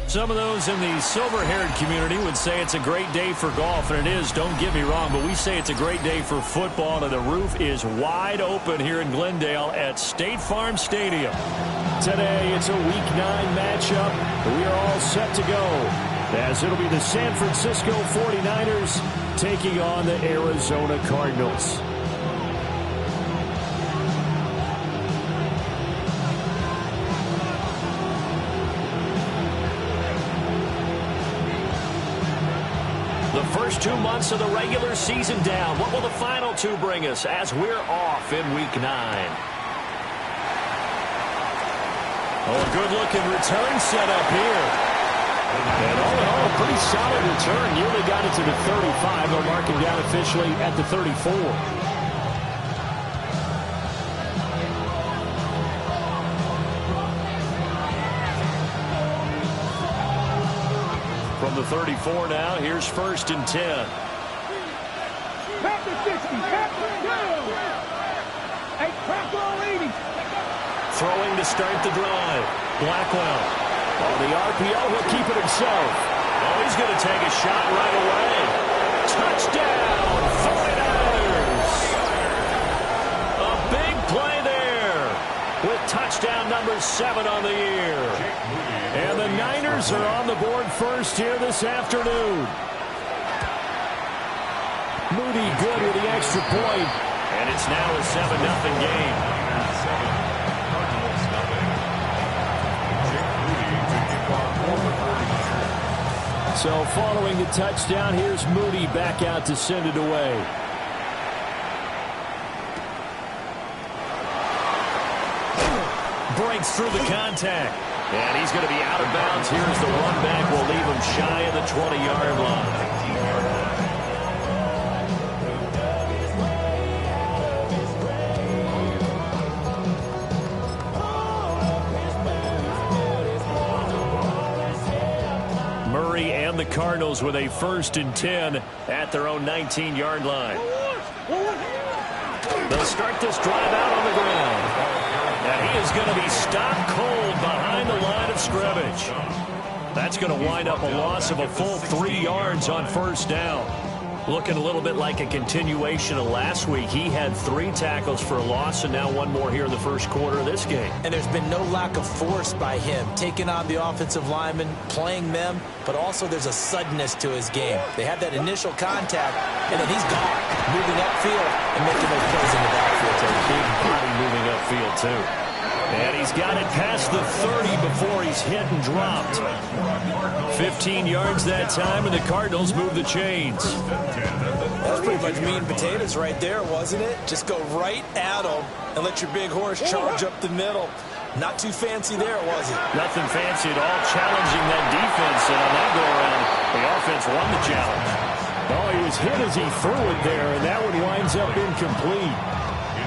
Some of those in the silver-haired community would say it's a great day for golf, and it is, don't get me wrong, but we say it's a great day for football, and the roof is wide open here in Glendale at State Farm Stadium. Today, it's a Week 9 matchup. We are all set to go, as it'll be the San Francisco 49ers taking on the Arizona Cardinals. The first 2 months of the regular season down. What will the final 2 bring us as we're off in Week 9? Oh, a good-looking return set up here. And all in all, a pretty solid return. Nearly got it to the 35. They'll mark him down officially at the 34. From the 34 now, here's 1st and 10. Back to 60, back to 2. Hey, crack all 80. Throwing to start the drive. Blackwell. On the RPO, he'll keep it himself. Oh, he's going to take a shot right away. Touchdown, 49ers. A big play there with touchdown number 7 on the year. And the Niners are on the board first here this afternoon. Moody good with the extra point. And it's now a 7-0 game. So following the touchdown, here's Moody back out to send it away. Breaks through the contact. And he's going to be out of bounds. Here's the run back. We'll leave him shy of the 20-yard line. Murray and the Cardinals with a 1st and 10 at their own 19-yard line. They'll start this drive out on the ground. And he is going to be stopped cold behind the line of scrimmage. That's going to wind up a loss of a full 3 yards on 1st down. Looking a little bit like a continuation of last week. He had 3 tackles for a loss, and now 1 more here in the first quarter of this game. And there's been no lack of force by him, taking on the offensive linemen, playing them, but also there's a suddenness to his game. They have that initial contact, and then he's gone, moving upfield and making those plays in the backfield. So big body moving upfield, too. And he's got it past the 30 before he's hit and dropped. 15 yards that time, and the Cardinals move the chains. That's pretty much meat and potatoes right there, wasn't it? Just go right at him and let your big horse charge up the middle. Not too fancy there, was it? Nothing fancy at all, challenging that defense. And on that go-around, the offense won the challenge. Oh, he was hit as he threw it there, and that one winds up incomplete.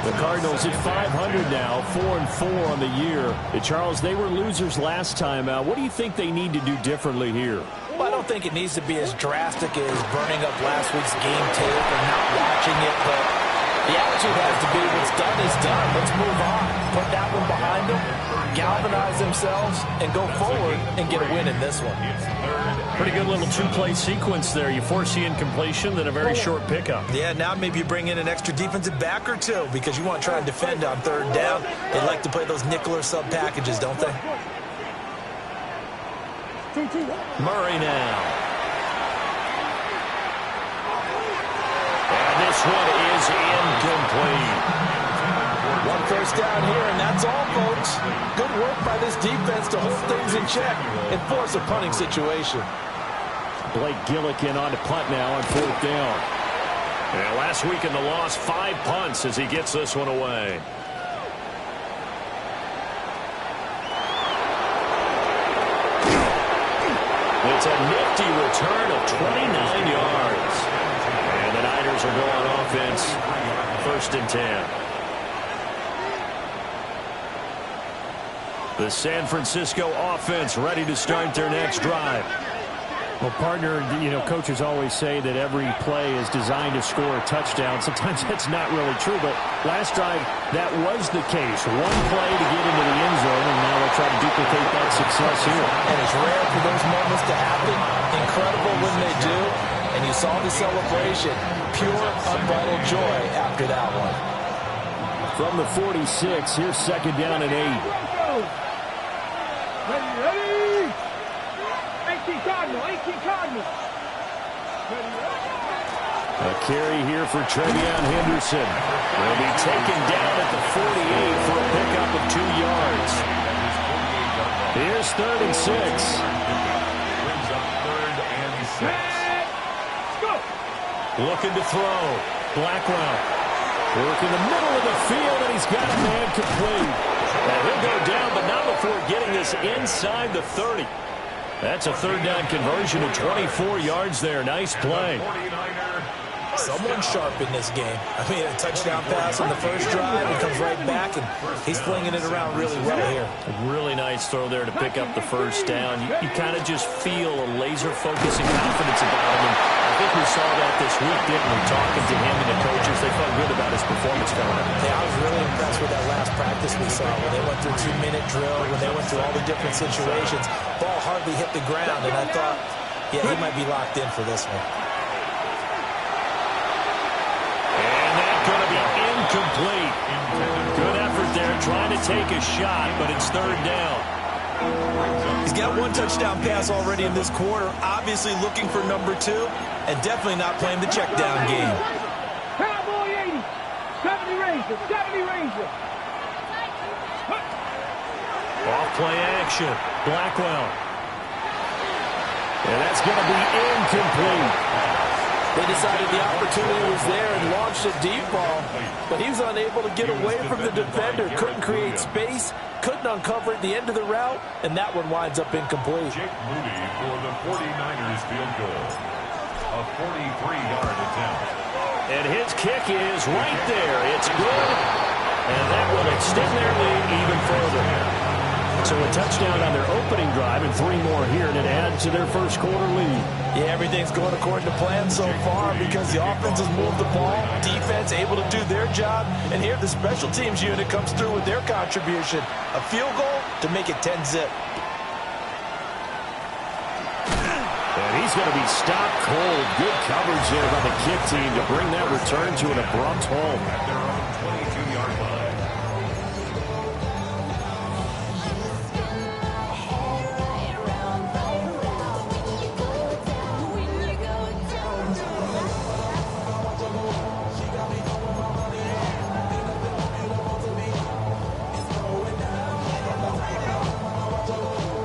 The Cardinals at 500 now, 4-4 on the year. Charles, they were losers last time out. What do you think they need to do differently here? Well, I don't think it needs to be as drastic as burning up last week's game tape or not watching it, but the attitude has to be what's done is done. Let's move on. Put that one behind them, galvanize themselves, and go forward and get a win in this one. Pretty good little 2-play sequence there. You force the incompletion, then a very short pickup. Yeah, now maybe you bring in an extra defensive back or 2 because you want to try and defend on 3rd down. They like to play those nickel or sub packages, don't they? Murray now. And this one is incomplete. 1 first down here, and that's all, folks. Good work by this defense to hold things in check and force a punting situation. Blake Gillikin on to punt now on 4th down. And last week in the loss, 5 punts as he gets this one away. It's a nifty return of 29 yards. And the Niners are going offense, 1st and 10. The San Francisco offense ready to start their next drive. Well, partner, coaches always say that every play is designed to score a touchdown. Sometimes that's not really true, but last drive, that was the case. One play to get into the end zone, and now they'll try to duplicate that success here. And it's rare for those moments to happen. Incredible when they do. And you saw the celebration. Pure, unbridled joy after that one. From the 46, here's 2nd down and 8. Ready? 18 Cardinal. A carry here for Trevion Henderson. Will be taken down at the 48 for a pickup of 2 yards. Here's 3rd and 6. Looking to throw. Blackwell. Working the middle of the field, and he's got a man complete. And he'll go down, but not before getting this inside the 30. That's a 3rd down conversion of 24 yards there. Nice play. Someone sharp in this game. I mean, a touchdown pass on the first drive. He comes right back, and he's flinging it around really well here. A really nice throw there to pick up the 1st down. You kind of just feel a laser focus and confidence about him. And I think we saw that this week, didn't we? Talking to him and the coaches, they felt good about his performance coming up. Yeah, I was really impressed with that last practice we saw when they went through 2-minute drill, when they went through all the different situations. Ball hardly hit the ground, and I thought, yeah, he might be locked in for this one. Going to be incomplete. Good effort there, trying to take a shot, but it's 3rd down. He's got 1 touchdown pass already in this quarter, obviously looking for number 2, and definitely not playing the check down game. Cowboy 80. 70 Ranger. Off play action. Blackwell. And that's going to be incomplete. They decided the opportunity was there and launched a deep ball, but he was unable to get away from the defender, couldn't create space, couldn't uncover at the end of the route, and that one winds up incomplete. Jake Moody for the 49ers field goal. A 43-yard attempt. And his kick is right there. It's good, and that will extend their lead even further. So a touchdown on their opening drive and 3 more here, and it adds to their 1st quarter lead. Yeah, everything's going according to plan so far because the offense has moved the ball, defense able to do their job, and here the special teams unit comes through with their contribution. A field goal to make it 10-zip. And he's going to be stopped cold. Good coverage there by the kick team to bring that return to an abrupt halt. At their own 22-yard line.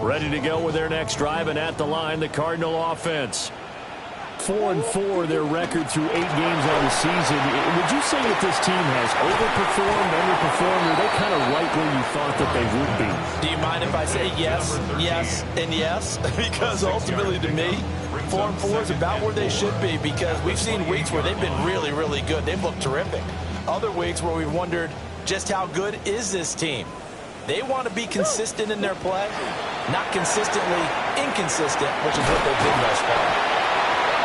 Ready to go with their next drive, and at the line, the Cardinal offense. 4-4, their record through 8 games on the season. Would you say that this team has overperformed, underperformed, or they're kind of right where you thought that they would be? Do you mind if I say yes, yes, and yes? Because ultimately to me, 4-4 is about where they should be because we've seen weeks where they've been really, really good. They've looked terrific. Other weeks where we've wondered just how good is this team? They want to be consistent in their play, not consistently inconsistent, which is what they've been thus far.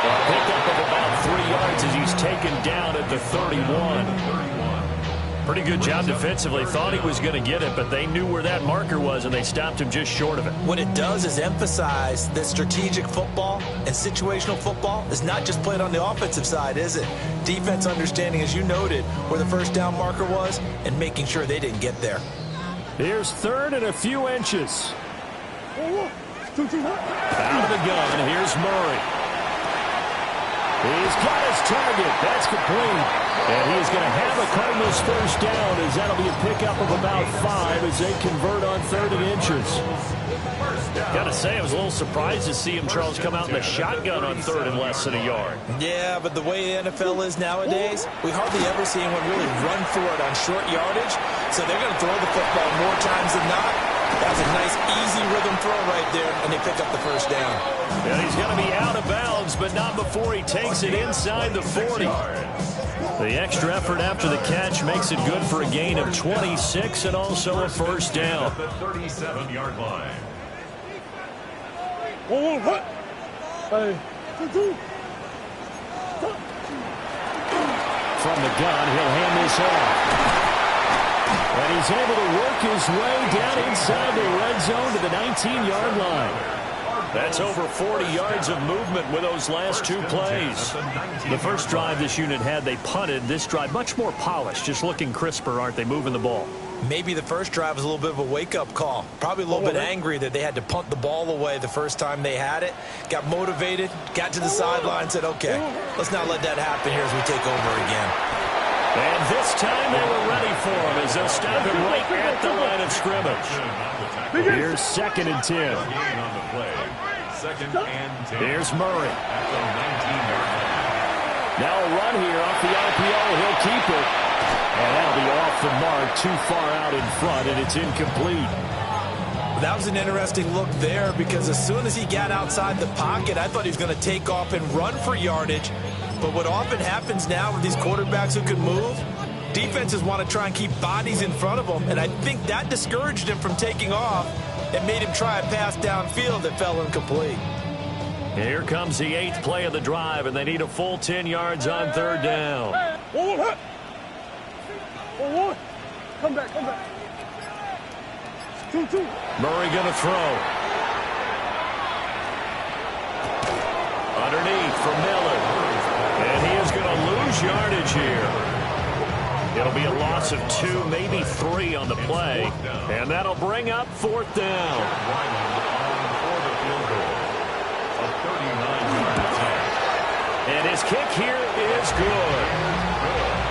A pickup of about 3 yards as he's taken down at the 31. Pretty good job defensively. Thought he was going to get it, but they knew where that marker was, and they stopped him just short of it. What it does is emphasize that strategic football and situational football is not just played on the offensive side, is it? Defense understanding, as you noted, where the 1st down marker was and making sure they didn't get there. Here's 3rd and a few inches. Out of the gun, here's Murray. He's got his target. That's complete. And he is going to have a Cardinals first down, as that'll be a pickup of about 5 as they convert on 3rd and inches. Got to say, I was a little surprised to see him, Charles, come out in the shotgun on 3rd and less than a yard. Yeah, but the way the NFL is nowadays, we hardly ever see anyone really run for it on short yardage. So they're going to throw the football more times than not. That was a nice, easy rhythm throw right there, and they pick up the first down. And he's going to be out of bounds, but not before he takes it inside the 40. The extra effort after the catch makes it good for a gain of 26 and also a first down. At the 37-yard line. From the gun, he'll hand this off. And he's able to work his way down inside the red zone to the 19-yard line. That's over 40 yards of movement with those last 2 plays. The first drive this unit had, they punted. This drive, much more polished, just looking crisper, aren't they, moving the ball? Maybe the first drive was a little bit of a wake-up call. Probably a little bit angry that they had to punt the ball away the first time they had it. Got motivated, got to the sideline, said, okay, let's not let that happen here as we take over again. And this time they were ready for him as they'll stop him right at the line of scrimmage. Here's 2nd and 10. Here's Murray. Now a run here off the RPO. He'll keep it. And that'll be off the mark, too far out in front, and it's incomplete. That was an interesting look there because as soon as he got outside the pocket, I thought he was going to take off and run for yardage. But what often happens now with these quarterbacks who can move, defenses want to try and keep bodies in front of them, and I think that discouraged him from taking off and made him try a pass downfield that fell incomplete. Here comes the 8th play of the drive, and they need a full 10 yards on 3rd down. Come back. Murray going to throw. Underneath for Miller. And he is going to lose yardage here. It'll be a loss of 2, maybe 3 on the play. And that'll bring up 4th down. And his kick here is good.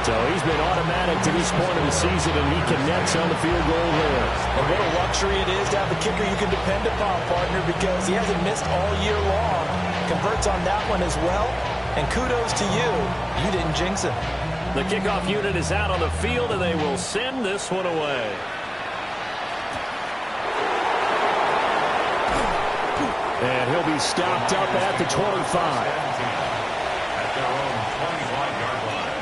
So he's been automatic to this point of the season, and he connects on the field goal there. And what a luxury it is to have a kicker you can depend upon, partner, because he hasn't missed all year long. Converts on that one as well. And kudos to you. You didn't jinx him. The kickoff unit is out on the field, and they will send this one away. And he'll be stopped up at the 25. At their own 25-yard line.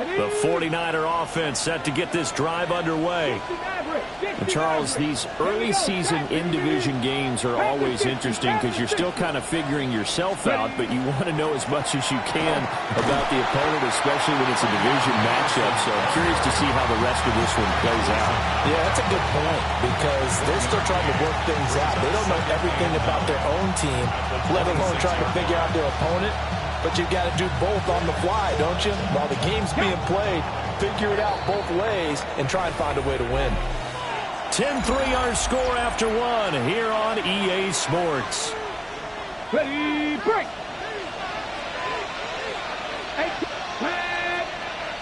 The 49er offense set to get this drive underway. And Charles, these early season in-division games are always interesting because you're still kind of figuring yourself out, but you want to know as much as you can about the opponent, especially when it's a division matchup. So I'm curious to see how the rest of this one plays out. Yeah, that's a good point because they're still trying to work things out. They don't know everything about their own team, let alone trying to figure out their opponent. But you've got to do both on the fly, don't you? While the game's being played, figure it out both ways and try and find a way to win. 10-3 our score after 1 here on EA Sports. Ready, break.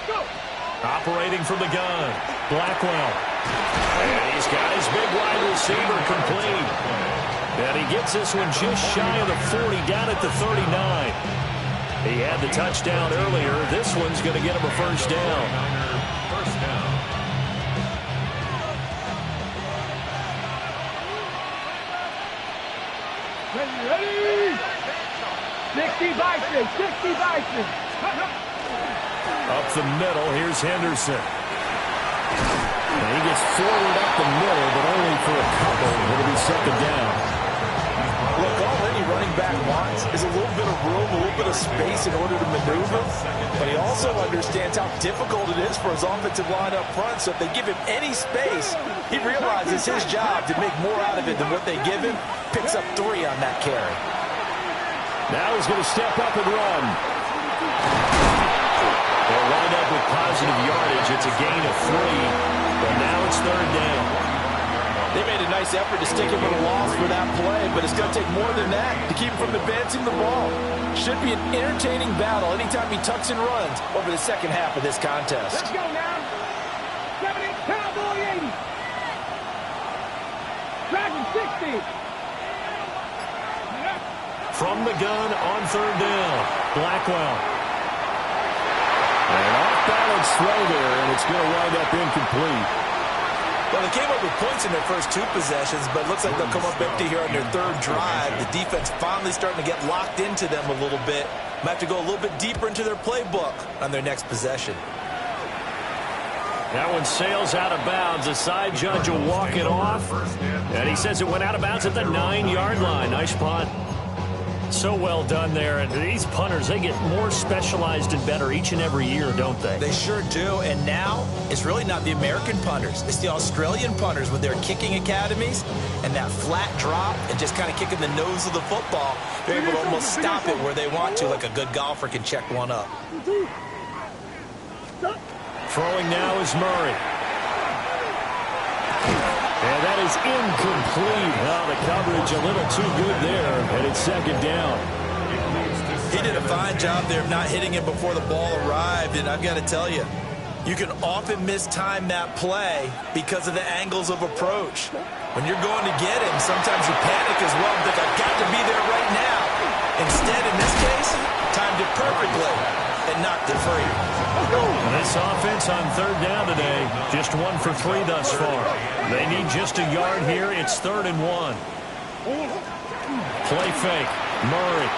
Go. Operating from the gun, Blackwell. And he's got his big wide receiver complete. And he gets this one just shy of the 40, down at the 39. He had the touchdown earlier. This one's going to get him a first down. Ready. 60 Bison. Up the middle, here's Henderson. And he gets forward up the middle, but only for a couple. It'll be 2nd down. Look, all any running back wants is a little bit of room, a little bit of space in order to maneuver. But he also understands how difficult it is for his offensive line up front. So if they give him any space, he realizes his job to make more out of it than what they give him. Picks up 3 on that carry. Now he's going to step up and run. They'll wind up with positive yardage. It's a gain of 3, but now it's 3rd down. nice effort to stick him with a loss for that play, but it's going to take more than that to keep him from advancing the ball. Should be an entertaining battle anytime he tucks and runs over the second half of this contest. Let's go now. 70, Cowboy 80. Dragon 60. From the gun on third down, Blackwell. An off-balance throw there, and it's going to wind up incomplete. Well, they came up with points in their first two possessions, but it looks like they'll come up empty here on their third drive. The defense finally starting to get locked into them a little bit. Might have to go a little bit deeper into their playbook on their next possession. That one sails out of bounds. The side judge will walk it off. And he says it went out of bounds at the 9-yard line. Nice punt. So well done there. And these punters, they get more specialized and better each and every year, don't they? They sure do. And now it's really not the American punters. It's the Australian punters with their kicking academies and that flat drop and just kind of kicking the nose of the football. They're able to almost stop it where they want to, like a good golfer can check one up. Throwing now is Murray. And that is incomplete. Well, the coverage a little too good there, and it's second down. He did a fine job there of not hitting him before the ball arrived, and I've got to tell you, you can often mistime that play because of the angles of approach. When you're going to get him, sometimes you panic as well and think, I've got to be there right now. Instead, in this case, timed it perfectly and knocked it free. This offense on third down today, just 1 for 3 thus far. They need just a yard here. It's 3rd and 1. Play fake. Murray.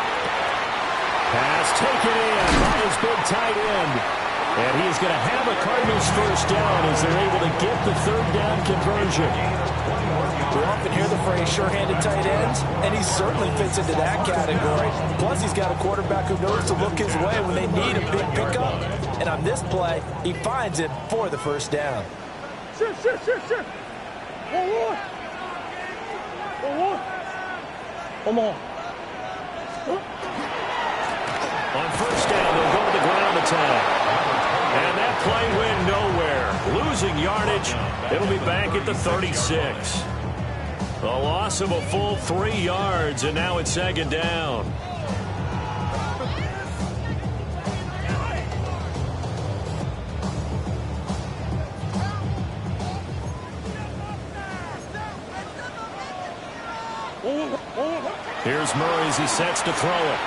Pass taken in by his big tight end. And he is going to have a Cardinals first down as they're able to get the third down conversion. We often hear the phrase sure-handed tight ends, and he certainly fits into that category. Plus, he's got a quarterback who knows to look his way when they need a big pickup. And on this play, he finds it for the first down. Sure. One more. On first down, they'll go to the ground attack. And that play went nowhere. Losing yardage. It'll be back at the 36. A loss of a full 3 yards, and now it's second down. Here's Murray as he sets to throw it.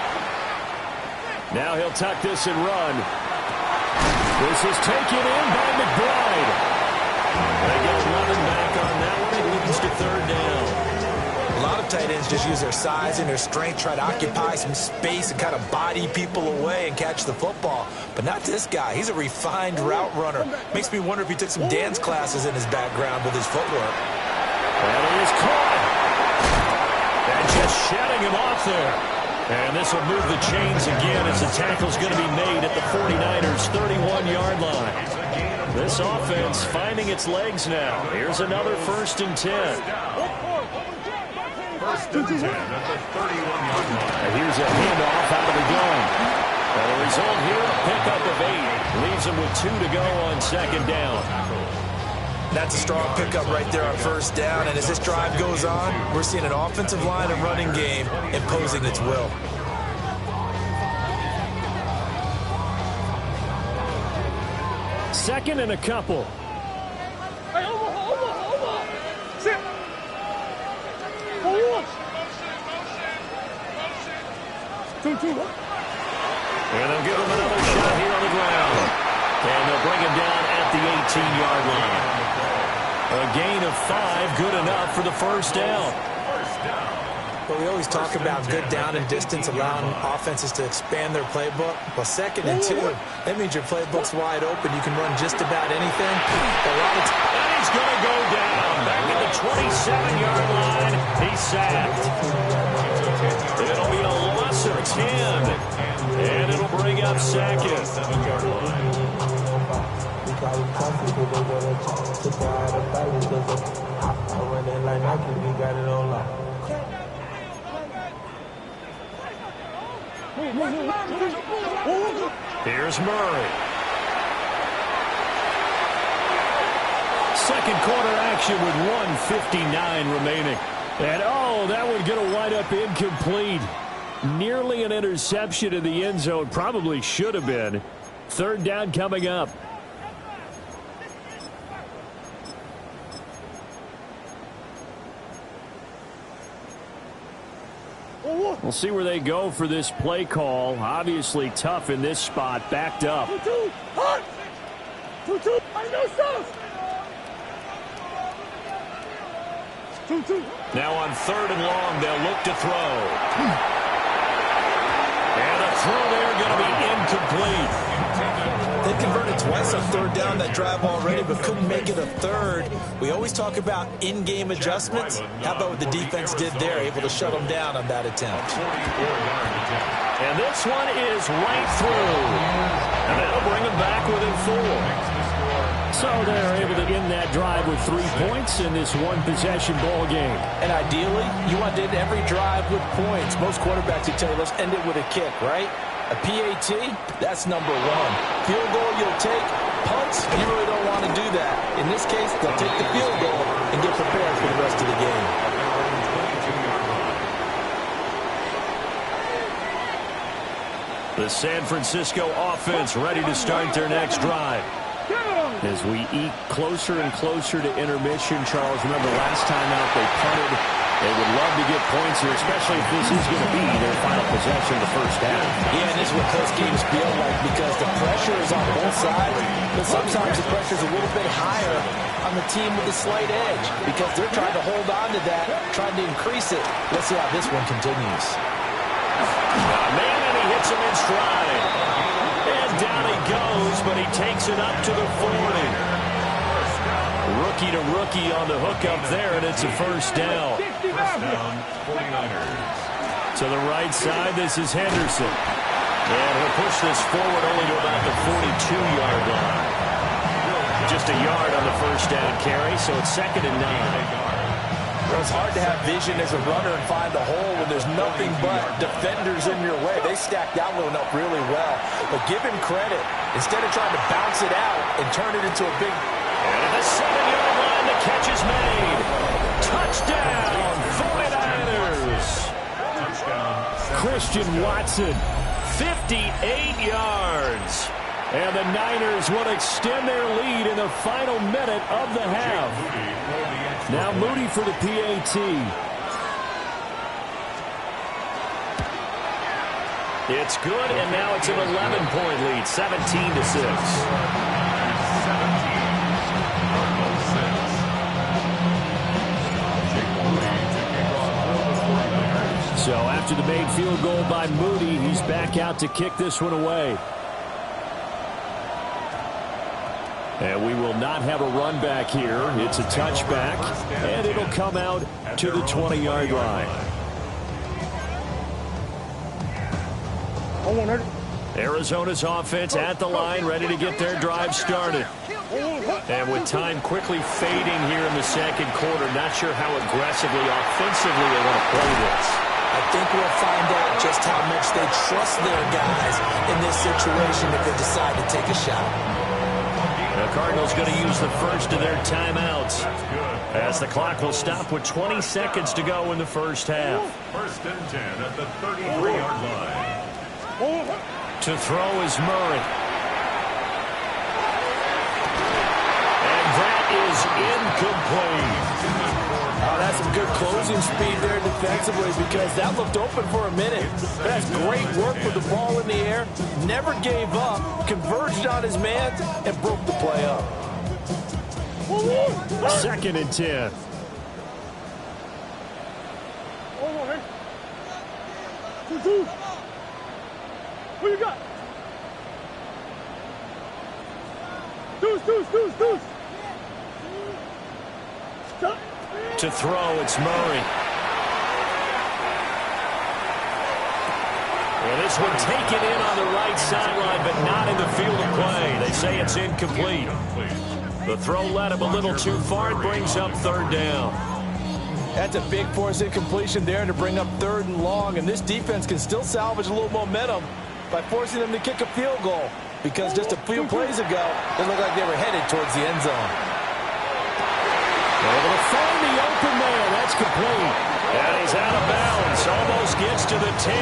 Now he'll tuck this and run. This is taken in by McBride. They get running back on that one. It leads to third down. A lot of tight ends just use their size and their strength, try to occupy some space and kind of body people away and catch the football. But not this guy. He's a refined route runner. Makes me wonder if he took some dance classes in his background with his footwork. And he is caught. And just shedding him off there. And this will move the chains again as the tackle's going to be made at the 49ers' 31-yard line. This offense finding its legs now. Here's another 1st and 10. 1st and 10 at the 31-yard line. And here's a handoff out of the gun. And a result here, a pickup of 8. Leaves them with 2 to go on second down. That's a strong pickup right there on first down. And as this drive goes on, we're seeing an offensive line and running game imposing its will. Second and a couple. Hey, over. Sit. Forward. 2. And they'll give him another shot here on the ground. And they'll bring him down at the 18-yard line. A gain of 5, good enough for the first down. But we always talk about good down and distance, allowing offenses to expand their playbook. Well, 2nd and 2, that means your playbook's wide open. You can run just about anything. And he's going to go down. Back at the 27-yard line. He's sacked. It'll be a loss of 10. And it'll bring up 2nd. Here's Murray. Second quarter action with 1:59 remaining. And, oh, that one going to wind up incomplete. Nearly an interception in the end zone. Probably should have been. Third down coming up. We'll see where they go for this play call. Obviously tough in this spot. Backed up. 2-2, hot! 2-2, I know stuff! 2-2. Now on third and long, they'll look to throw. And a throw there going to be incomplete. They converted twice on third down that drive already, but couldn't make it a third. We always talk about in-game adjustments. How about what the defense did there, able to shut them down on that attempt. And this one is right through. And that'll bring them back within 4. So they're able to end that drive with 3 points in this one-possession ball game. And ideally, you want to end every drive with points. Most quarterbacks would tell you, let's end it with a kick, right? A PAT, that's number 1. Field goal you'll take. Punts, you really don't want to do that. In this case, they'll take the field goal and get prepared for the rest of the game. The San Francisco offense ready to start their next drive. As we eke closer and closer to intermission, Charles, remember last time out they punted. They would love to get points here, especially if this is going to be their final possession of the first half. Yeah, and this is what close games feel like because the pressure is on both sides, but sometimes the pressure is a little bit higher on the team with the slight edge because they're trying to hold on to that, trying to increase it. Let's see how this one continues. Man, and he hits him in stride. And down he goes, but he takes it up to the 40. Rookie to rookie on the hook up there, and it's a first down. First down, 49ers. To the right side, this is Henderson. And he'll push this forward only to about the 42-yard line. Just a yard on the first down carry, so it's 2nd and 9. It's hard to have vision as a runner and find a hole when there's nothing but defenders in your way. They stacked that one up really well. But give him credit. Instead of trying to bounce it out and turn it into a big... And at the 7-yard line, the catch is made. Touchdown, 49ers. Touchdown. Christian Watson, 58 yards. And the Niners will extend their lead in the final minute of the half. Now Moody for the PAT. It's good, and now it's an 11-point lead, 17-6. So after the made field goal by Moody, he's back out to kick this one away. And we will not have a run back here. It's a touchback, and it'll come out to the 20-yard line. Arizona's offense at the line, ready to get their drive started. And with time quickly fading here in the second quarter, not sure how aggressively, offensively they want to play this. I think we'll find out just how much they trust their guys in this situation if they decide to take a shot. The Cardinals going to use the first of their timeouts as the clock will stop with 20 seconds to go in the first half. First and 10 at the 33-yard line. To throw is Murray. And that is incomplete. Oh, that's some good closing speed there defensively because that looked open for a minute. That's great work with the ball in the air. Never gave up, converged on his man, and broke the play up. 2nd and 10. What you got? Deuce. Stop. To throw, it's Murray. Well, this one taken in on the right sideline, but not in the field of play. They say it's incomplete. The throw led him a little too far. It brings up 3rd down. That's a big force incompletion there to bring up 3rd and long, and this defense can still salvage a little momentum by forcing them to kick a field goal because just a few plays ago, it looked like they were headed towards the end zone. It's complete. And he's out of bounds. Almost gets to the 10.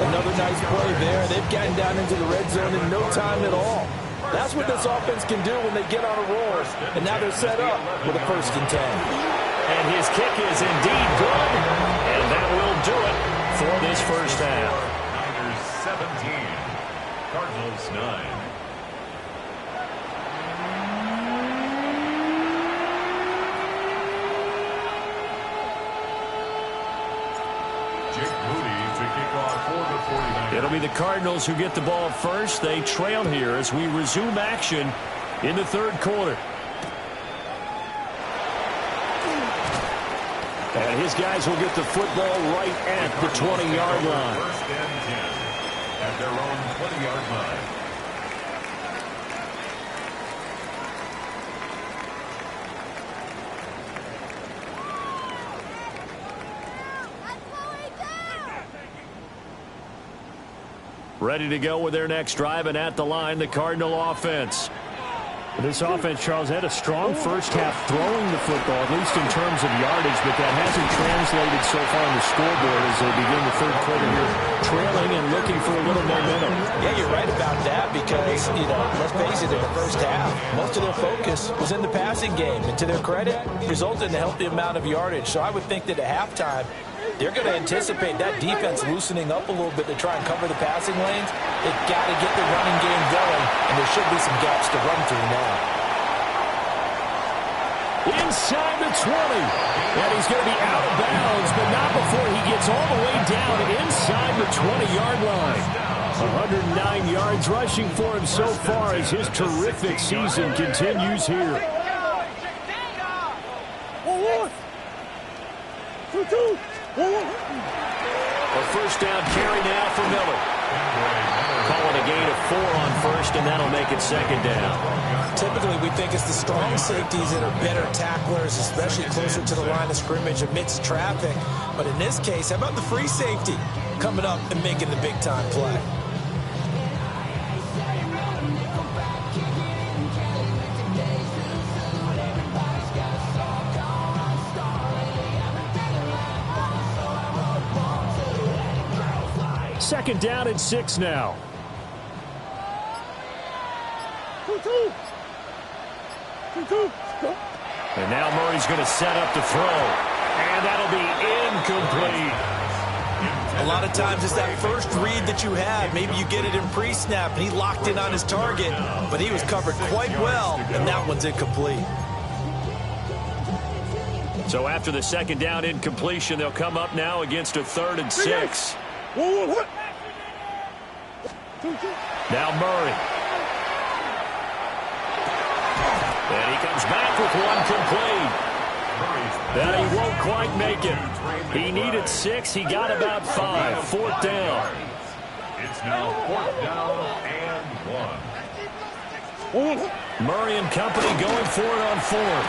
Another nice play there. They've gotten down into the red zone in no time at all. That's what this offense can do when they get on a roll. And now they're set up with a 1st and 10. And his kick is indeed good. And that will do it for this first half. Niners 17, Cardinals 9. It'll be the Cardinals who get the ball first. They trail here as we resume action in the 3rd quarter. And his guys will get the football right at the 20-yard line. 1st and 10 at their own 20-yard line. Ready to go with their next drive, and at the line, the Cardinal offense. This offense, Charles, had a strong first half throwing the football, at least in terms of yardage, but that hasn't translated so far on the scoreboard as they begin the 3rd quarter here, trailing and looking for a little momentum. Yeah, you're right about that because, let's face it, in the first half, most of their focus was in the passing game. And to their credit, resulted in a healthy amount of yardage. So I would think that at halftime, they're going to anticipate that defense loosening up a little bit to try and cover the passing lanes. They've got to get the running game going, and there should be some gaps to run through now. Inside the 20. And he's going to be out of bounds, but not before he gets all the way down inside the 20-yard line. 109 yards rushing for him so far as his terrific season continues here. A 1st down carry now for Miller. Calling a gain of 4 on 1st, and that'll make it 2nd down. Typically, we think it's the strong safeties that are better tacklers, especially closer to the line of scrimmage amidst traffic. But in this case, how about the free safety coming up and making the big-time play? Second down and 6 now. And now Murray's going to set up to throw. And that'll be incomplete. A lot of times it's that first read that you have. Maybe you get it in pre-snap, and he locked in on his target, but he was covered quite well, and that one's incomplete. So after the 2nd down incompletion, they'll come up now against a 3rd and 6. Now Murray. And he comes back with one complete. That he won't quite make it. He needed 6. He got about 5. 4th down. It's now 4th down and 1. Murray and company going for it on 4th.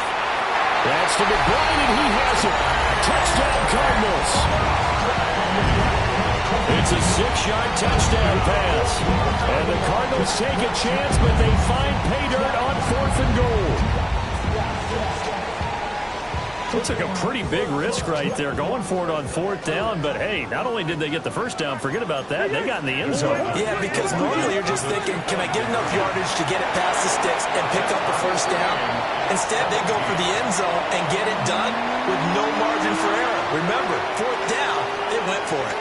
That's to McBride, and he has it. Touchdown, Cardinals. It's a 6-yard touchdown pass. And the Cardinals take a chance, but they find pay dirt on 4th and goal. Looks like a pretty big risk right there, going for it on 4th down. But, hey, not only did they get the 1st down, forget about that, they got in the end zone. Yeah, because normally you're just thinking, can I get enough yardage to get it past the sticks and pick up the 1st down? Instead, they go for the end zone and get it done with no margin for error. Remember, 4th down, they went for it.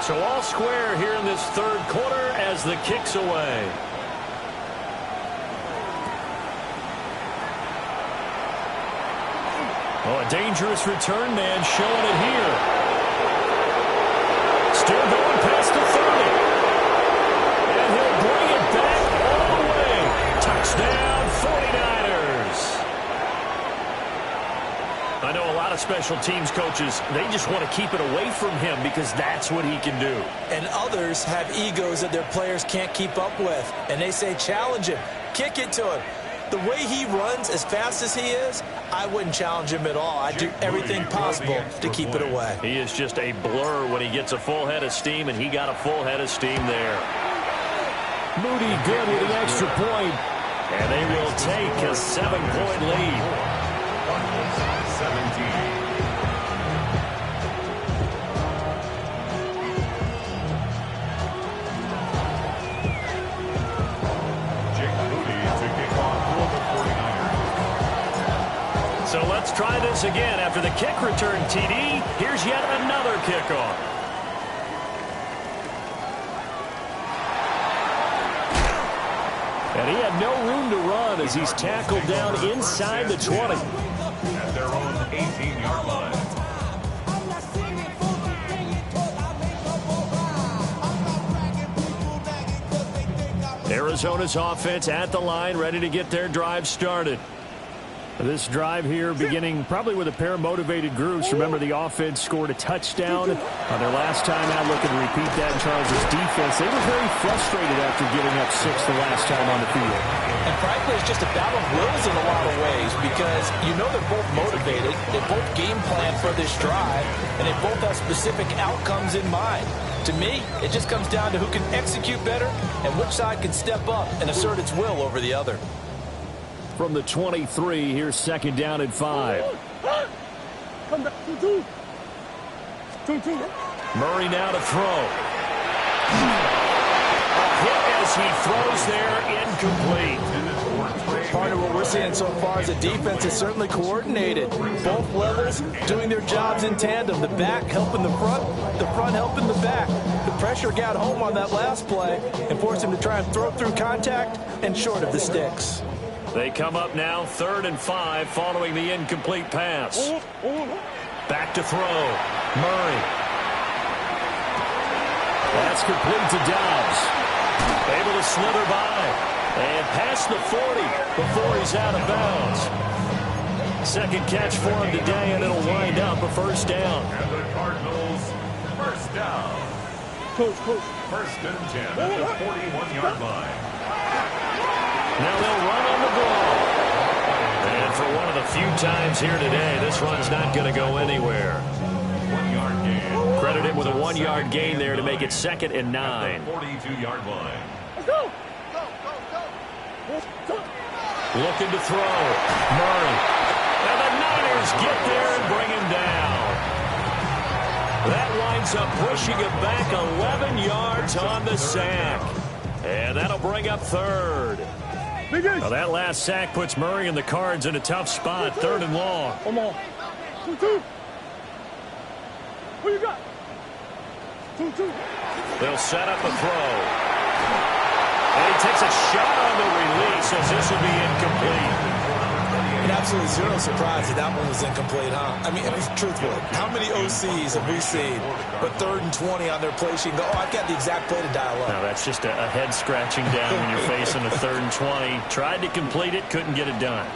So all square here in this 3rd quarter as the kick's away. Oh, a dangerous return man showing it here. Still going past the 30. And he'll bring it back all the way. Touchdown, 49ers. I know a lot of special teams coaches, they just want to keep it away from him because that's what he can do. And others have egos that their players can't keep up with. And they say, challenge him, kick it to him. The way he runs as fast as he is, I wouldn't challenge him at all. I'd do everything possible to keep it away. He is just a blur when he gets a full head of steam, and he got a full head of steam there. Moody good with an extra point. And they will take a 7-point lead. 17. So let's try this again. After the kick return TD, here's yet another kickoff. And he had no room to run as he's tackled down inside the 20. At their own 18-yard line. Arizona's offense at the line, ready to get their drive started. This drive here beginning probably with a pair of motivated groups. Remember, the offense scored a touchdown on their last time out. Looking to repeat that in Charles' defense. They were very frustrated after giving up 6 the last time on the field. And frankly, it's just a battle of wills in a lot of ways because you know they're both motivated. They both game plan for this drive, and they both have specific outcomes in mind. To me, it just comes down to who can execute better and which side can step up and assert its will over the other. From the 23, here's 2nd down and 5. Come back. 2-2. Murray now to throw. A hit as he throws there, incomplete. Part of what we're seeing so far is the defense is certainly coordinated. Both levels doing their jobs in tandem. The back helping the front helping the back. The pressure got home on that last play and forced him to try and throw through contact and short of the sticks. They come up now 3rd and 5 following the incomplete pass. Back to throw. Murray. That's complete to Dobbs. Able to slither by. And past the 40 before he's out of bounds. 2nd catch for him today, and it'll wind up a 1st down. And the Cardinals, 1st down. Coach. 1st and 10 at the 41-yard line. Now they'll run on the ball. And for one of the few times here today, this run's not going to go anywhere. 1-yard gain. Credit him with a 1-yard gain there to make it 2nd and 9. 42-yard line. Let's go. Looking to throw. Murray. And the Niners get there and bring him down. That winds up pushing him back 11 yards on the sack. And that'll bring up 3rd. Now that last sack puts Murray and the Cards in a tough spot. 3rd and long. Come on. 2-2. Who you got? 2-2. They'll set up a throw. And he takes a shot on the release as this will be incomplete. And absolutely zero surprise that one was incomplete, huh? I mean, truthfully, how many OCs have we seen but 3rd and 20 on their play sheet and go, oh, I've got the exact play to dial up. Now, that's just a head scratching down when you're facing a 3rd and 20. Tried to complete it, couldn't get it done.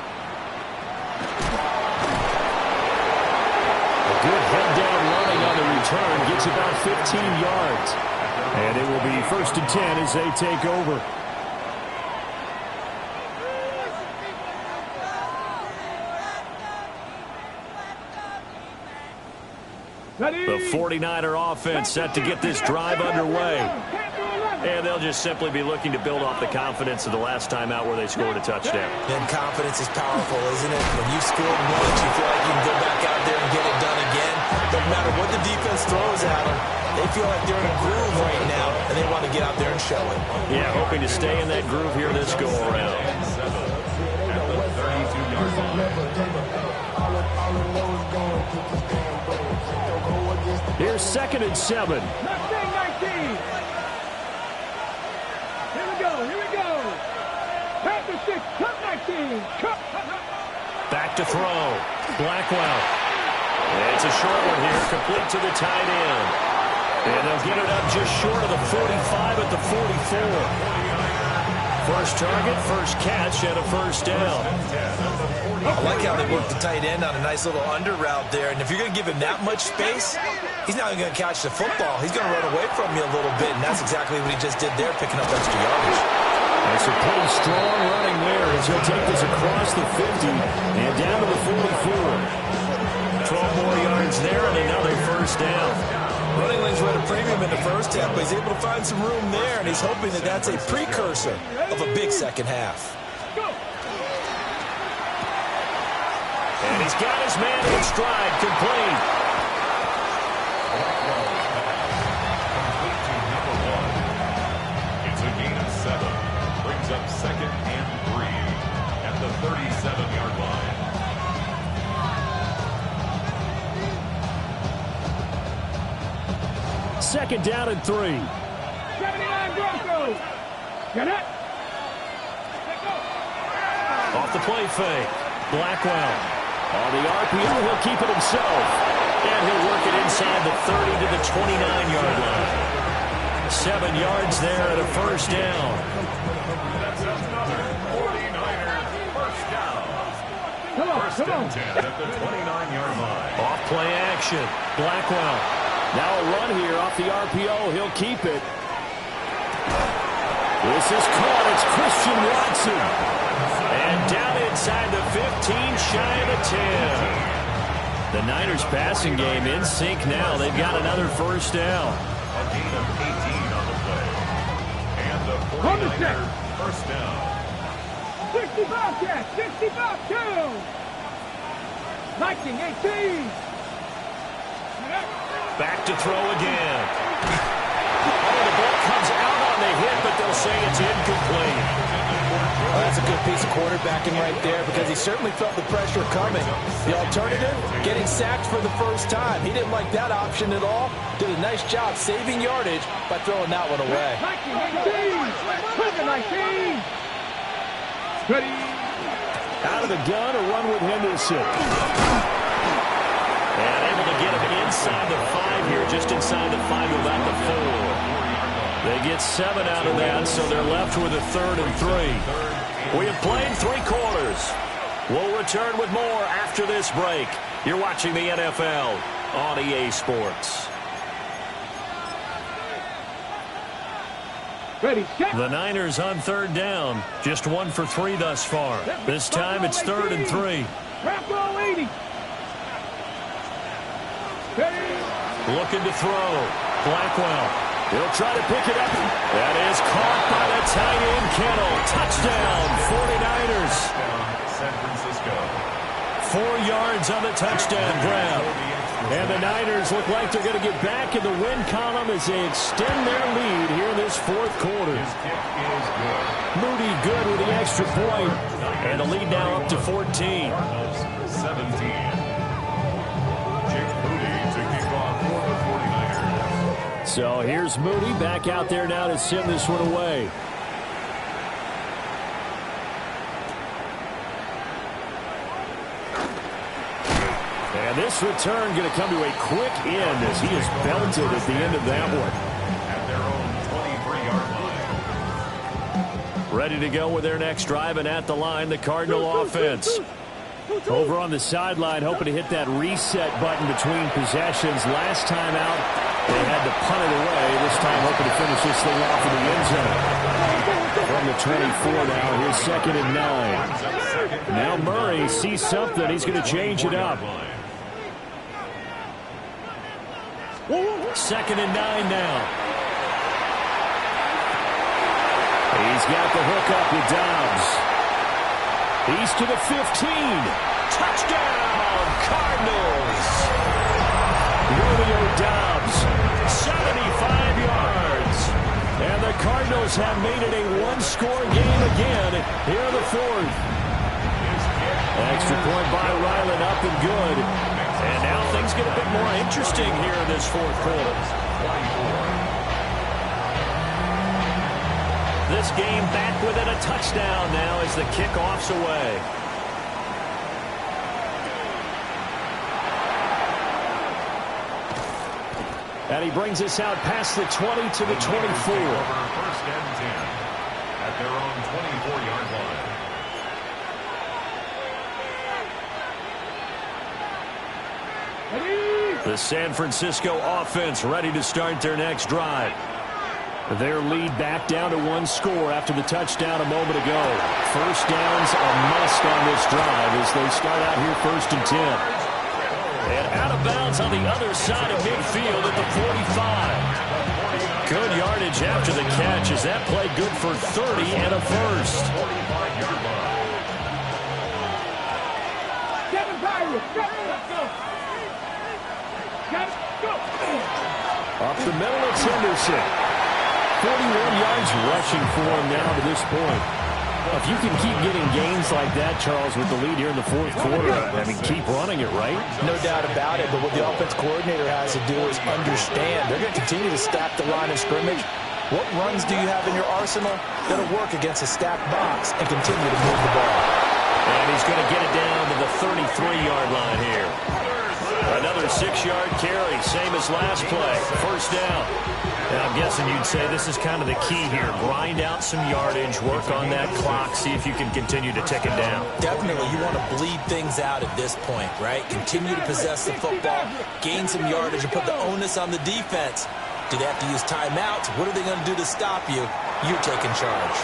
A good head down running on the return gets about 15 yards. And it will be 1st and 10 as they take over. The 49er offense set to get this drive underway. And they'll just simply be looking to build off the confidence of the last time out where they scored a touchdown. And confidence is powerful, isn't it? When you scored once, you feel like you can go back out there and get it done again. No matter what the defense throws at them, they feel like they're in a groove right now, and they want to get out there and show it. Yeah, hoping to stay in that groove here this go-around. At the 32-yard line. Here's 2nd and 7. 19. Here we go. Pass the 6. Cut 19. Cut. Back to throw. Blackwell. It's a short one here, complete to the tight end. And they'll get it up just short of the 45 at the 44. First target, first catch, and a 1st down. I like how they work the tight end on a nice little under route there. And if you're going to give him that much space, he's not even going to catch the football. He's going to run away from you a little bit, and that's exactly what he just did there, picking up extra yardage. That's a pretty strong running there as he'll take this across the 50 and down to the 44. 12 more yards there and another 1st down. Running lanes were at a premium in the first half, but he's able to find some room there, and he's hoping that that's a precursor of a big second half. And he's got his man in stride, complete. Complete to number 1. It's a gain of 7. Brings up 2nd and 3 at the 37-yard line. Second down and 3. 79 Broncos. Get it. Off the play fake. Blackwell. On the RPO, he'll keep it himself. And he'll work it inside the 30 to the 29-yard line. 7 yards there and a first down. That's another 49ers first down. First and 10 at the 29-yard line. Off play action. Blackwell. Now a run here off the RPO. He'll keep it. This is caught. It's Christian Watson. And down inside the 15, shy of the 10. The Niners passing game in sync now. They've got another first down. A gain of 18 on the play. And the 49ers first down. 65 catch. 65 2. 19-18. Back to throw again. Oh, the ball comes out on the hit, but they'll say it's incomplete. Well, that's a good piece of quarterbacking right there because he certainly felt the pressure coming. The alternative, getting sacked for the first time. He didn't like that option at all. Did a nice job saving yardage by throwing that one away. 19-19. Ready. Out of the gun, a run with Henderson. And able to get him inside the 5 here, just inside the 5, about the 4. They get 7 out of that, so they're left with a 3rd and 3. We have played 3 quarters. We'll return with more after this break. You're watching the NFL on EA Sports. Ready, set. The Niners on 3rd down. Just 1 for 3 thus far. This time it's 3rd and 3. Wrap ball 80. Ready. Looking to throw. Blackwell. He'll try to pick it up. That is caught by the tight end, Kittle. Touchdown, 49ers. San Francisco. 4 yards on the touchdown grab. And the Niners look like they're going to get back in the win column as they extend their lead here in this 4th quarter. His kick is good. Moody good with the extra point. And the lead now up to 14. Cardinals 17. Jake Moody to kick off for the 49ers. So here's Moody back out there now to send this one away. And this return going to come to a quick end as he is belted at the end of that one. At their own 23-yard line. Ready to go with their next drive, and at the line, the Cardinal offense. Over on the sideline, hoping to hit that reset button between possessions. Last time out, they had to punt it away. This time hoping to finish this thing off in the end zone. From the 24 now, here's 2nd and 9. Now Murray sees something. He's going to change it up. 2nd and 9 now. He's got the hook up with Dobbs. He's to the 15. Touchdown, Cardinals. Romeo Dobbs, 75 yards. and the Cardinals have made it a one-score game again here in the 4th. Extra point by Ryland, up and good. And now things get a bit more interesting here in this 4th quarter. This game back within a touchdown now as the kickoff's away. And he brings us out past the 20 to the 24. First and 10 at their own 24-yard line. The San Francisco offense ready to start their next drive. Their lead back down to 1 score after the touchdown a moment ago. First down's a must on this drive as they start out here 1st and 10. And out of bounds on the other side of midfield at the 45. Good yardage after the catch as that play good for 30 and a first. 7 power Let's go. Got it. Go. Up the middle, it's Henderson. 41 yards rushing for him now to this point. If you can keep getting gains like that, Charles, with the lead here in the fourth quarter, I mean, keep running it, right? No doubt about it, but what the offense coordinator has to do is understand. They're going to continue to stack the line of scrimmage. What runs do you have in your arsenal that'll work against a stacked box and continue to move the ball? And he's going to get it down to the 33-yard line here. Another 6-yard carry, same as last play. First down. And I'm guessing you'd say this is kind of the key here. Grind out some yardage, work on that clock, see if you can continue to tick it down. Definitely, you want to bleed things out at this point, right? Continue to possess the football, gain some yardage, and put the onus on the defense. Do they have to use timeouts? What are they going to do to stop you? You're taking charge.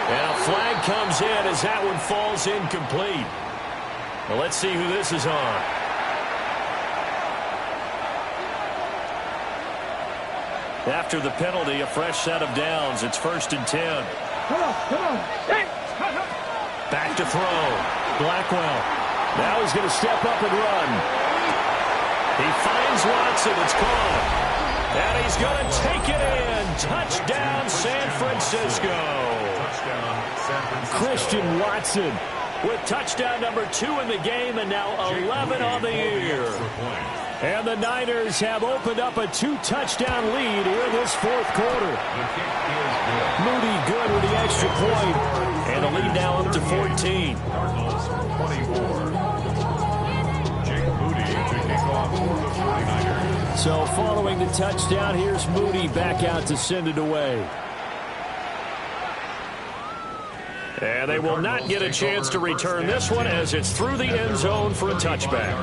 And a flag comes in as that one falls incomplete. Well, let's see who this is on. After the penalty, a fresh set of downs. It's 1st and 10. Come on. Hey. Back to throw. Blackwell. Now he's going to step up and run. He finds Watson. It's caught. And he's going to take it in. Touchdown, San Francisco. Touchdown, San Francisco. Christian Watson. With touchdown number 2 in the game and now 11 on the year. And the Niners have opened up a 2-touchdown lead here in this fourth quarter. Moody good with the extra point. And the lead now up to 14. Cardinals 24. Jake Moody to kick off for the 49ers. So following the touchdown, here's Moody back out to send it away. And they will not get a chance to return this one as it's through the end zone for a touchback.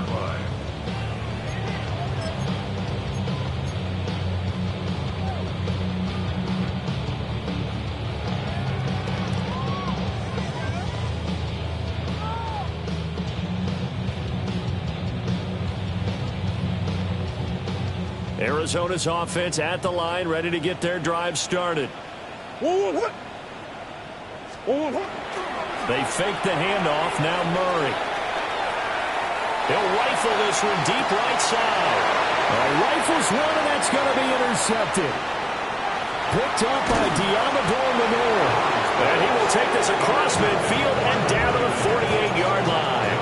Arizona's offense at the line, ready to get their drive started. They fake the handoff. Now Murray. He'll rifle this one deep right side. Rifles one, and that's going to be intercepted. Picked up by Diamador Manor. And he will take this across midfield and down to the 48-yard line.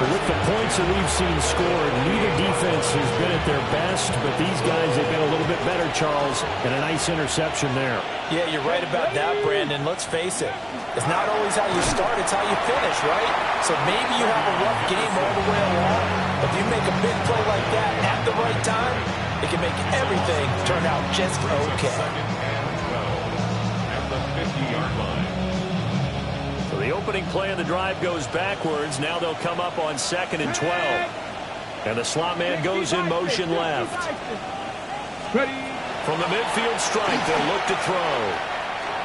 With the points that we've seen scored, neither defense has been at their best, but these guys have been a little bit better, Charles, and a nice interception there. Yeah, you're right about that, Brandon. Let's face it. It's not always how you start, it's how you finish, right? So maybe you have a rough game all the way along, but if you make a big play like that at the right time, it can make everything turn out just okay. Second and 12 at the 50-yard line. So the opening play of the drive goes backwards. Now they'll come up on 2nd and 12. And the slot man goes in motion left. Ready. From the midfield strike, they'll look to throw.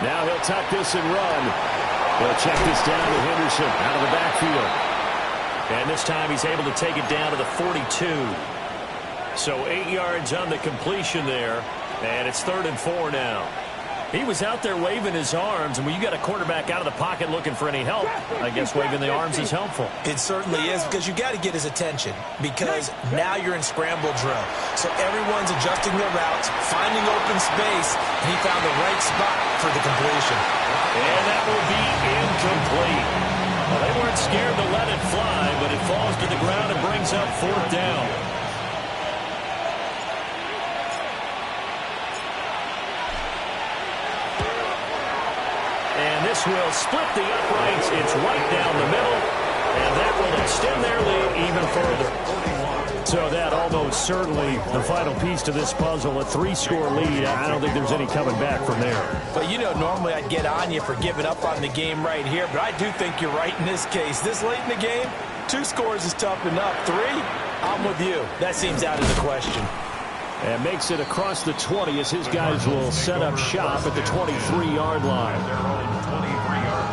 Now he'll tuck this and run. They'll check this down to Henderson out of the backfield. And this time he's able to take it down to the 42. So 8 yards on the completion there. And it's 3rd and 4 now. He was out there waving his arms, and when you got a quarterback out of the pocket looking for any help, I guess waving the arms is helpful. It certainly is, because you got to get his attention, because now you're in scramble drill. So everyone's adjusting their routes, finding open space, and he found the right spot for the completion. And that will be incomplete. Well, they weren't scared to let it fly, but it falls to the ground and brings up 4th down. And this will split the uprights. It's right down the middle. And that will extend their lead even further. So that almost certainly the final piece to this puzzle, a 3-score lead. I don't think there's any coming back from there. But, you know, normally I'd get on you for giving up on the game right here, but I do think you're right in this case. This late in the game, 2 scores is tough enough. 3, I'm with you. That seems out of the question. And makes it across the 20 as his guys will set up shop at the 23-yard line. Their own 23-yard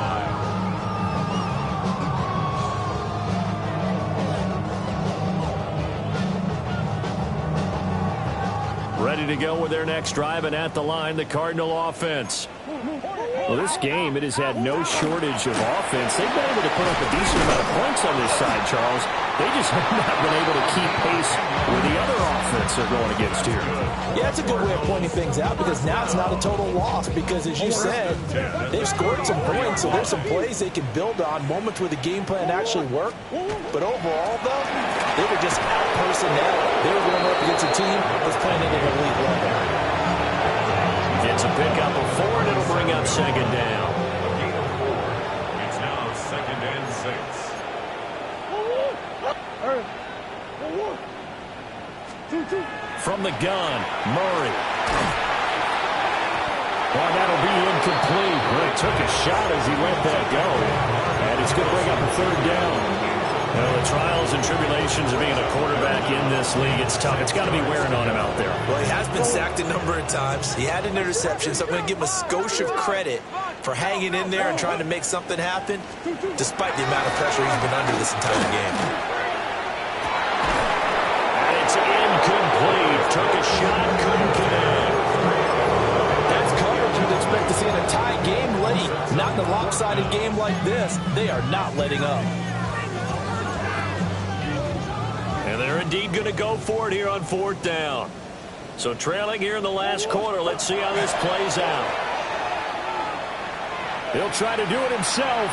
line. Ready to go with their next drive, and at the line, the Cardinal offense. Well, this game, it has had no shortage of offense. They've been able to put up a decent amount of points on this side, Charles. They just have not been able to keep pace with the other offense they're going against here. Yeah, it's a good way of pointing things out because now it's not a total loss because, as you said, they've scored some points, so there's some plays they can build on, moments where the game plan actually worked. But overall, though, they were just out personnel. They were going up against a team that's playing at an elite level. It's a pickup of 4, and it'll bring up second down. It's now 2nd and 6. From the gun, Murray. Well, that'll be incomplete. Well, he took a shot as he let that go. And it's going to bring up a 3rd down. Well, the trials and tribulations of being a quarterback in this league, it's tough. It's got to be wearing on him out there. Well, he has been sacked a number of times. He had an interception, so I'm going to give him a skosh of credit for hanging in there and trying to make something happen, despite the amount of pressure he's been under this entire game. And it's incomplete. Took a shot, couldn't connect. That's coverage you'd expect to see in a tie game late. Not in a lopsided game like this. They are not letting up. And they're indeed going to go for it here on 4th down. So trailing here in the last quarter. Let's see how this plays out. He'll try to do it himself.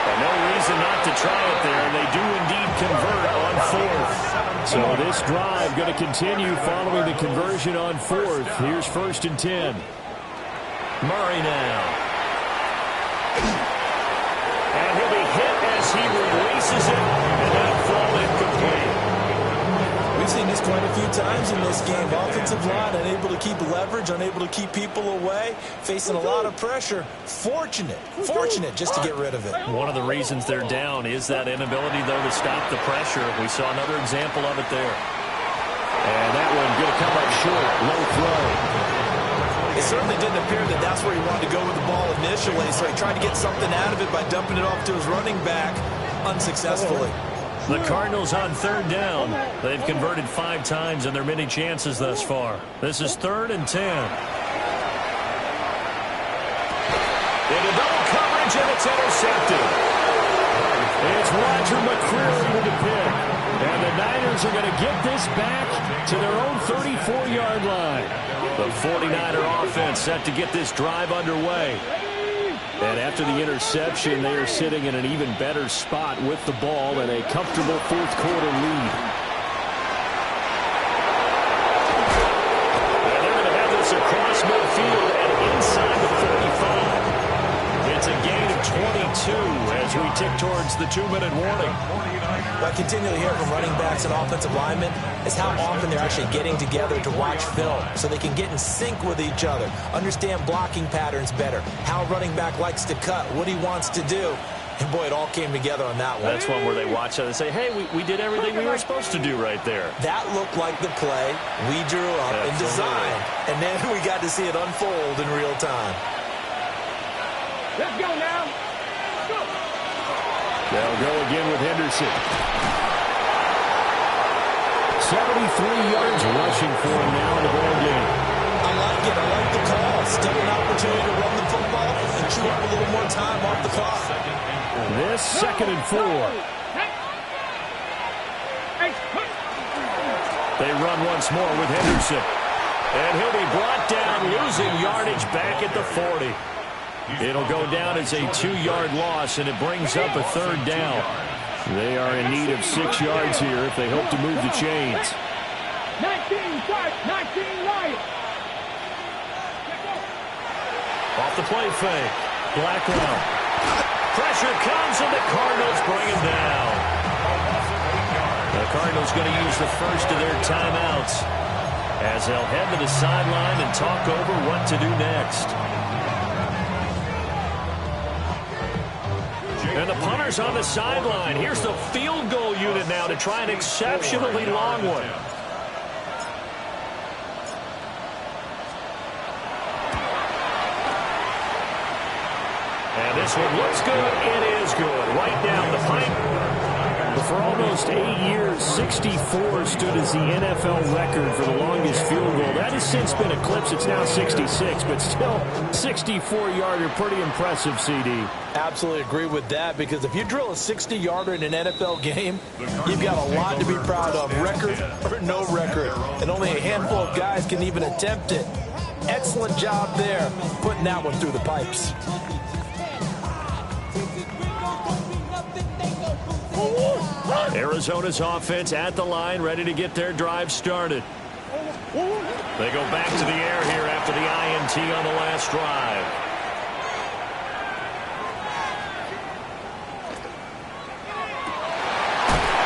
And no reason not to try it there. And they do indeed convert on 4th. So this drive going to continue following the conversion on 4th. Here's 1st and 10. Murray now. And he'll be hit as he releases it, and that'll fall incomplete. We've seen this quite a few times in this game. Offensive line unable to keep leverage, unable to keep people away, facing a lot of pressure. Fortunate just to get rid of it. One of the reasons they're down is that inability, though, to stop the pressure. We saw another example of it there. And that one going to come up short. Low throw. It certainly didn't appear that that's where he wanted to go with the ball initially, so he tried to get something out of it by dumping it off to his running back unsuccessfully. The Cardinals on 3rd down. They've converted 5 times in their many chances thus far. This is 3rd and 10. Into double coverage, and it's intercepted. It's Roger McCreary with the pick. And the Niners are going to get this back to their own 34-yard line. The 49er offense set to get this drive underway. And after the interception, they are sitting in an even better spot with the ball and a comfortable 4th quarter lead. And they're going to have this across midfield and inside the 35. It's a gain of 22 as we tick towards the 2-minute warning. What I continually hear from running backs and offensive linemen is how often they're actually getting together to watch film so they can get in sync with each other, understand blocking patterns better, how a running back likes to cut, what he wants to do. And, boy, it all came together on that one. That's one where they watch it and say, hey, we did everything we were supposed to do right there. That looked like the play we drew up and designed. And then we got to see it unfold in real time. Let's go now. Go. They'll go again with Henderson. 73 yards rushing for him now in the ball game. I like it. I like the call. Still an opportunity to run the football and chew up a little more time off the clock. This 2nd and 4. They run once more with Henderson. And he'll be brought down, losing yardage back at the 40. It'll go down as a 2-yard loss, and it brings up a 3rd down. They are in need of 6 yards here if they hope to move the chains. 19 right. Off the play fake. Blackwell. Pressure comes, and the Cardinals bring him down. The Cardinals going to use the first of their timeouts as they'll head to the sideline and talk over what to do next. And the punter's on the sideline. Here's the field goal unit now to try an exceptionally long one. And this one looks good. It is good. Right down the pipe. for almost 8 years, 64 stood as the NFL record for the longest field goal. That has since been eclipsed. It's now 66, but still 64-yarder. Pretty impressive, CD. Absolutely agree with that, because if you drill a 60-yarder in an NFL game, you've got a lot to be proud of, record or no record. And only a handful of guys can even attempt it. Excellent job there, putting that one through the pipes. Arizona's offense at the line, ready to get their drive started. They go back to the air here after the INT on the last drive.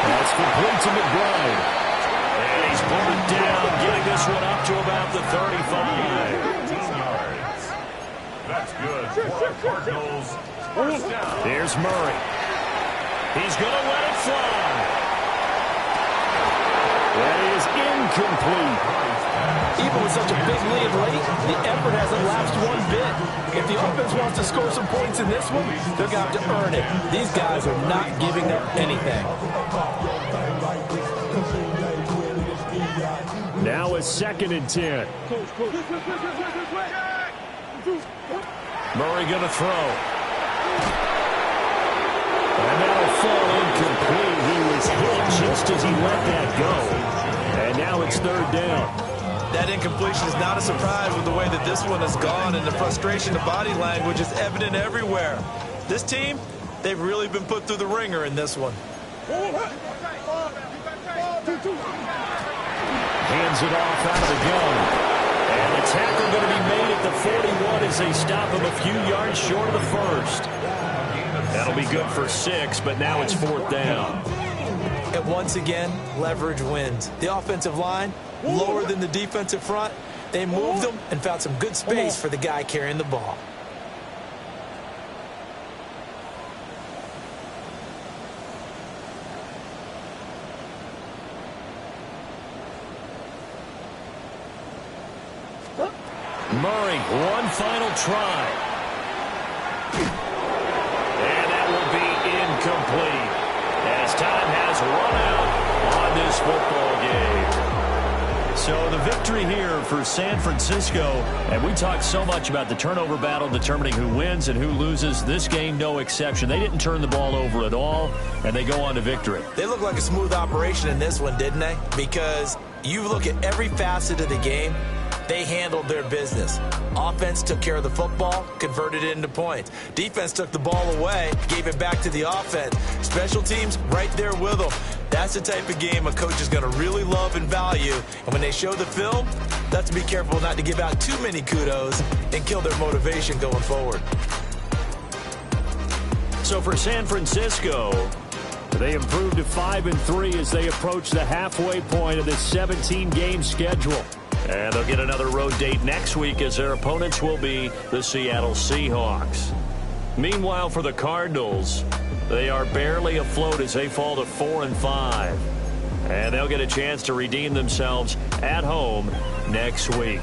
That's complete to McBride. And he's pulled it down, getting this one up to about the 35. 15 yards. That's good for our Cardinals. First down. Here's Murray. He's going to let it fly. That is incomplete. Even with such a big lead late, the effort hasn't lapsed one bit. If the offense wants to score some points in this one, they're going to have to earn it. These guys are not giving up anything. Now a 2nd and 10. Murray going to throw. And that'll fall incomplete. He was hit just as he let that go. And now it's 3rd down. That incompletion is not a surprise with the way that this one has gone, and the frustration of body language is evident everywhere. This team, they've really been put through the ringer in this one. Hands it off out of the gun. And the tackle going to be made at the 41 as they stop him a few yards short of the first. That'll be good for 6, but now it's 4th down. And once again, leverage wins. The offensive line, lower than the defensive front. They moved them and found some good space for the guy carrying the ball. Murray, one final try. And that will be incomplete as time has run out on this football game. So the victory here for San Francisco, and we talked so much about the turnover battle determining who wins and who loses. This game, no exception. They didn't turn the ball over at all, and they go on to victory. They look like a smooth operation in this one, didn't they? Because you look at every facet of the game, they handled their business. Offense took care of the football, converted it into points. Defense took the ball away, gave it back to the offense. Special teams right there with them. That's the type of game a coach is going to really love and value. And when they show the film, that's to be careful not to give out too many kudos and kill their motivation going forward. So for San Francisco, they improved to 5-3 as they approach the halfway point of this 17-game schedule. And they'll get another road date next week as their opponents will be the Seattle Seahawks. Meanwhile, for the Cardinals, they are barely afloat as they fall to 4-5. And they'll get a chance to redeem themselves at home next week.